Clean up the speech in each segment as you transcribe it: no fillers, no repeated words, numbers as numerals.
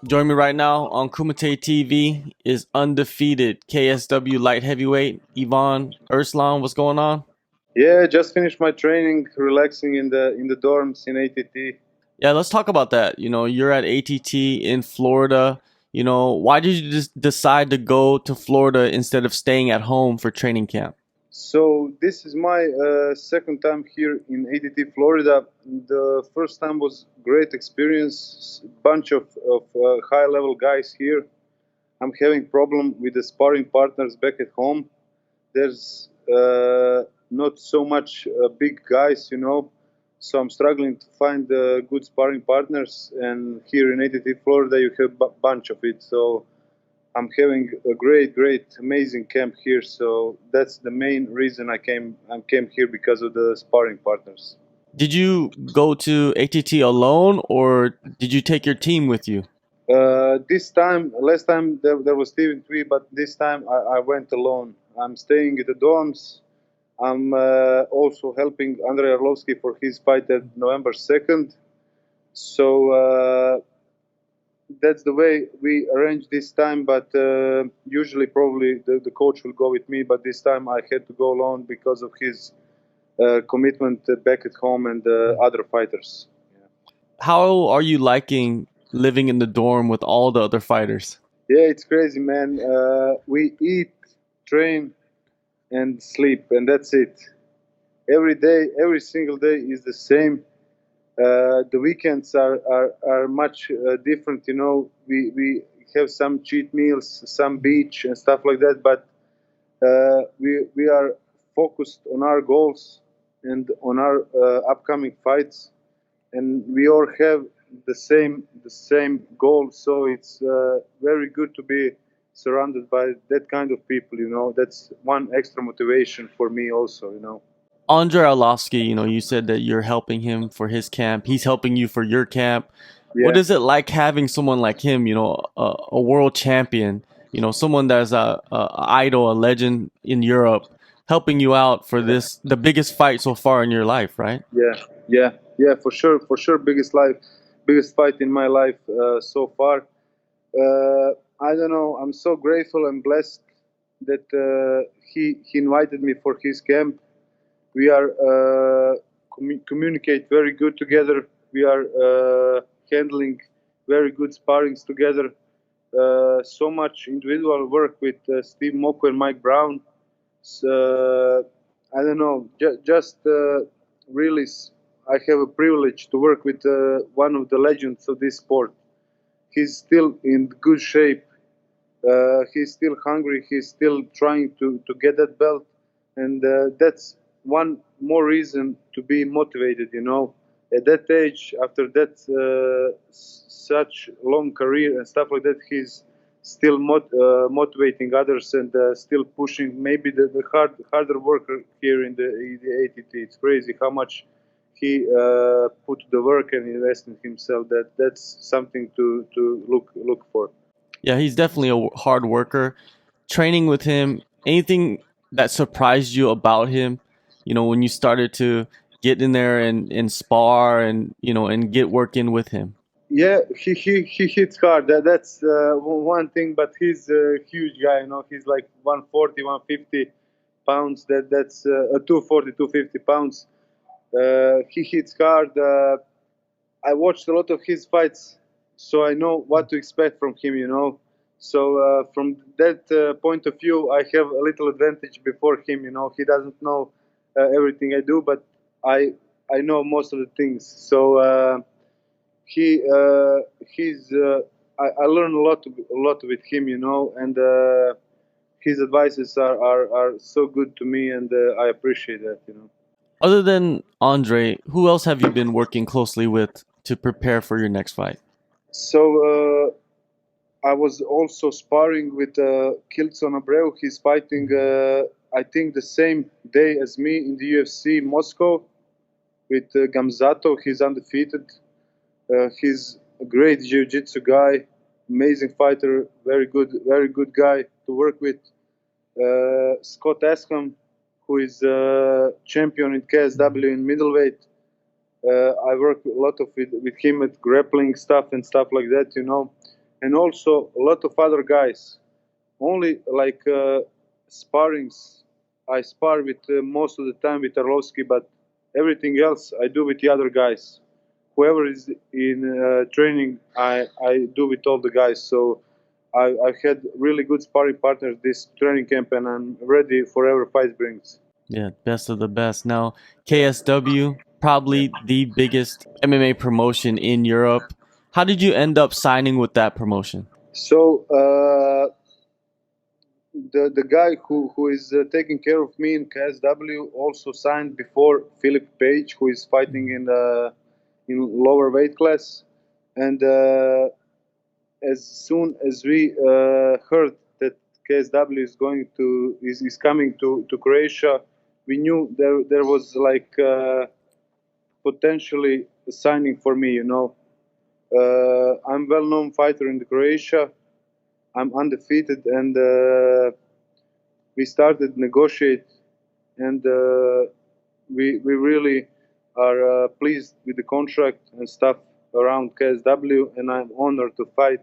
Join me right now on Kumite TV is undefeated KSW light heavyweight Ivan Erslan. What's going on? Yeah, just finished my training, relaxing in the dorms in ATT. Yeah, let's talk about that. You're at ATT in Florida. Why did you just decide to go to Florida instead of staying at home for training camp? So this is my second time here in ATT, Florida. The first time was great experience. Bunch of high-level guys here. I'm having problem with the sparring partners back at home. There's not so much big guys. So I'm struggling to find good sparring partners. And here in ATT, Florida, you have a bunch of it. So I'm having a great, amazing camp here. So that's the main reason I came here because of the sparring partners. Did you go to ATT alone or did you take your team with you? This time, last time there was Steven Twee, but this time I went alone. I'm staying at the dorms. I'm also helping Andrei Arlovski for his fight at November 2nd. So that's the way we arranged this time. But usually, probably the coach will go with me. But this time, I had to go alone because of his commitment back at home and other fighters. How are you liking living in the dorm with all the other fighters? Yeah, it's crazy, man. We eat, train, and sleep, and that's it. Every day, every single day is the same. The weekends are much different. We have some cheat meals, some beach and stuff like that, but we are focused on our goals and on our upcoming fights, and we all have the same goal. So it's very good to be surrounded by that kind of people. That's one extra motivation for me also. Andrei Arlovski, you said that you're helping him for his camp. He's helping you for your camp. What Yeah. is it like having someone like him, a world champion, someone that's a idol, a legend in Europe, helping you out for the biggest fight so far in your life, right? Yeah, yeah, for sure. Biggest fight in my life so far. I don't know. I'm so grateful and blessed that he invited me for his camp. We are communicate very good together. We are handling very good sparrings together. So much individual work with Steve Moko and Mike Brown. I don't know. Just really, I have a privilege to work with one of the legends of this sport. He's still in good shape. He's still hungry. He's still trying to get that belt, and that's one more reason to be motivated. At that age, after that such long career and stuff like that, he's still motivating others and still pushing. Maybe the harder worker here in the ATT. It's crazy how much he put the work and invest in himself. That's something to look for. Yeah, he's definitely a hard worker. Training with him, anything that surprised you about him, when you started to get in there and spar and get work in with him. Yeah, he hits hard. That's one thing, but he's a huge guy. He's like 140, 150 pounds. That's 240, 250 pounds. He hits hard. I watched a lot of his fights, so I know what to expect from him. So from that point of view, I have a little advantage before him. He doesn't know everything I do, but I know most of the things. So he's I learn a lot with him, and his advices are so good to me, and I appreciate that. Other than Andre, who else have you been working closely with to prepare for your next fight? So I was also sparring with Kiltson Abreu. He's fighting, I think, the same day as me in the UFC Moscow with Gamzato. He's undefeated. He's a great jiu-jitsu guy, amazing fighter, very good guy to work with. Scott Asham, who is champion in KSW in middleweight. I work a lot with him at grappling stuff and stuff like that. and also a lot of other guys. Only like sparrings, I spar with most of the time with Arlovski, but everything else I do with the other guys. Whoever is in training, I do with all the guys. So I've had really good sparring partners this training camp, and I'm ready for whatever fight brings. Yeah, best of the best. Now, KSW, probably the biggest MMA promotion in Europe. How did you end up signing with that promotion? So the guy who is taking care of me in KSW also signed before Philip Page, who is fighting in lower weight class, and as soon as we heard that KSW is coming to Croatia, we knew there was like potentially a signing for me. You know, I'm well-known fighter in Croatia. I'm undefeated, and we started negotiate, and we really are pleased with the contract and stuff around KSW, and I'm honored to fight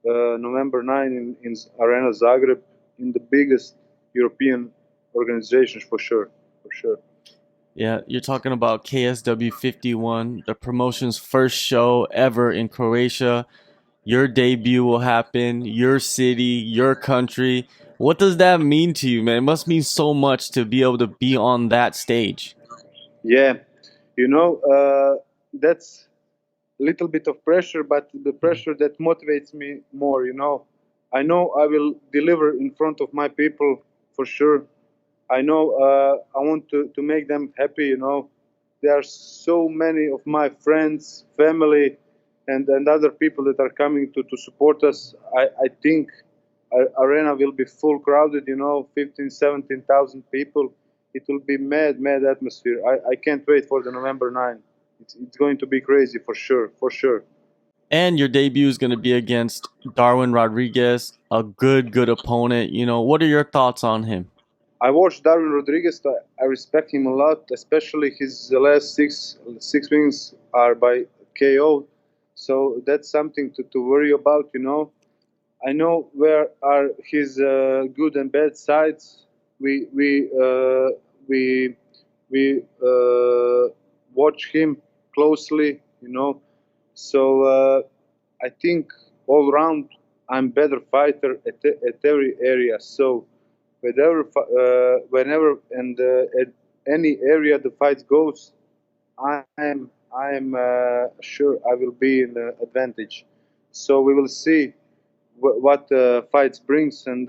November 9 in Arena Zagreb in the biggest European organizations for sure, for sure. Yeah, you're talking about KSW 51, the promotion's first show ever in Croatia. Your debut will happen, your city, your country. What does that mean to you, man? It must mean so much to be able to be on that stage. Yeah, you know, that's a little bit of pressure, but the pressure that motivates me more, you know I will deliver in front of my people for sure. I know I want to make them happy, you know. There are so many of my friends, family, and other people that are coming to support us. I think our arena will be full crowded, you know, 15, 17,000 people. It will be mad atmosphere. I can't wait for the November 9. It's going to be crazy for sure, for sure. And your debut is going to be against Darwin Rodriguez, a good opponent. What are your thoughts on him? I watched Darwin Rodriguez. I respect him a lot, especially his last six wins are by KO. So that's something to worry about, you know. I know where are his good and bad sides. We we watch him closely, you know. So I think all round I'm better fighter at every area. So whenever and at any area the fight goes, I'm sure I will be in advantage. So we will see what fights brings, and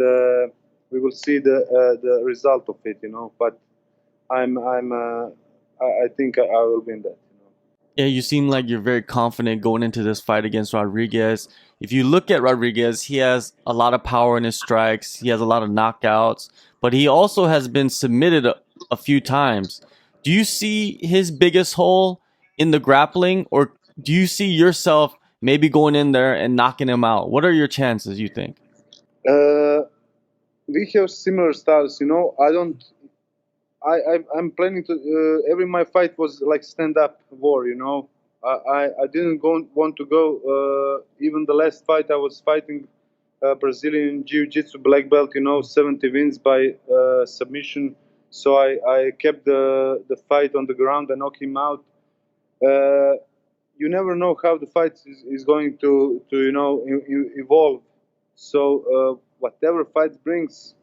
we will see the result of it, you know. But I think I will win that. You know. Yeah, you seem like you're very confident going into this fight against Rodriguez. If you look at Rodriguez, he has a lot of power in his strikes. He has a lot of knockouts, but he also has been submitted a few times. Do you see his biggest hole in the grappling, or do you see yourself maybe going in there and knocking him out? What are your chances, you think? We have similar styles, you know. I don't. I'm planning to. Every my fight was like stand up war, you know. I didn't want to go. Even the last fight I was fighting Brazilian Jiu-Jitsu black belt, you know, 70 wins by submission. So I kept the fight on the ground and knocked him out. Uh, you never know how the fight is going to you know evolve. So whatever fight brings,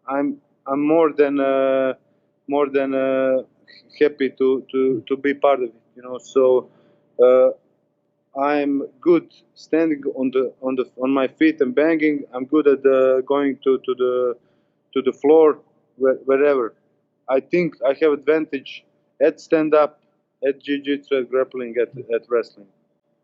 I'm more than happy to be part of it. You know, so uh, I'm good standing on my feet and banging. I'm good at going to the floor wherever. I think I have advantage at stand up, at jiu-jitsu, at grappling, at wrestling.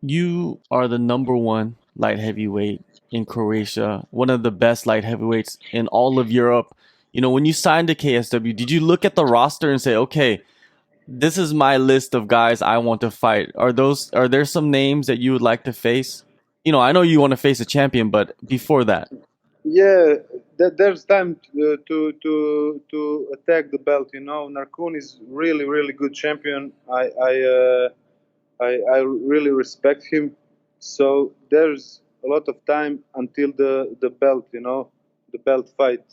You are the number one light heavyweight in Croatia, one of the best light heavyweights in all of Europe. When you signed to KSW, did you look at the roster and say, okay, this is my list of guys I want to fight? Are there some names that you would like to face? I know you want to face a champion, but before that. Yeah, there's time to attack the belt. You know, Narkun is really good champion. I really respect him. So a lot of time until the belt, the belt fight.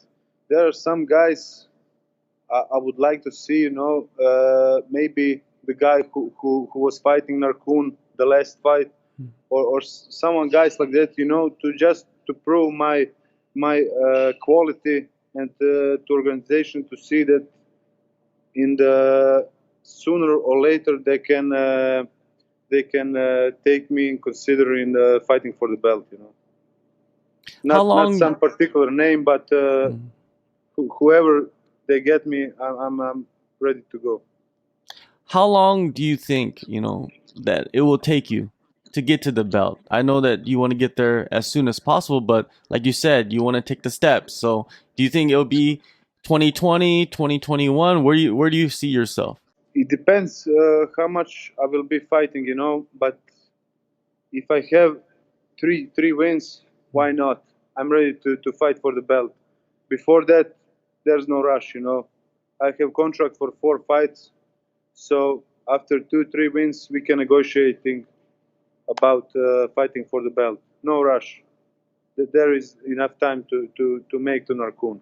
There are some guys I would like to see, maybe the guy who was fighting Narkun the last fight, or someone guys like that, to just to prove my quality, and to organization to see that in the sooner or later they can take me in considering fighting for the belt. How Not long? some particular name, but whoever they get me, I'm ready to go. How long do you think, that it will take you to get to the belt? I know that you want to get there as soon as possible, but like you said, you want to take the steps. So, do you think it'll be 2020, 2021? Where do you see yourself? It depends how much I will be fighting, But if I have three wins, why not? I'm ready to fight for the belt. Before that, there's no rush, I have contract for 4 fights, so after 2 3 wins, we can negotiating about fighting for the belt. No rush. There is enough time to make to Narkun.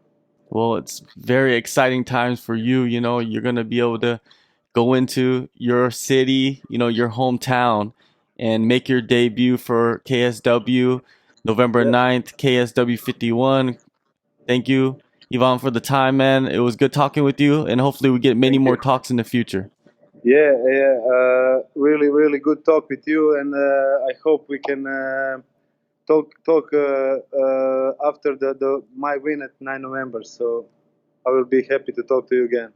Well, it's very exciting times for you. You're going to be able to go into your city, your hometown, and make your debut for KSW November Yeah, 9th, KSW 51. Thank you, Ivan, for the time, man. It was good talking with you, and hopefully we get many thank more you. talks in the future. Yeah, yeah. Really, really good talk with you, and I hope we can talk after the my win at 9 November. So I will be happy to talk to you again.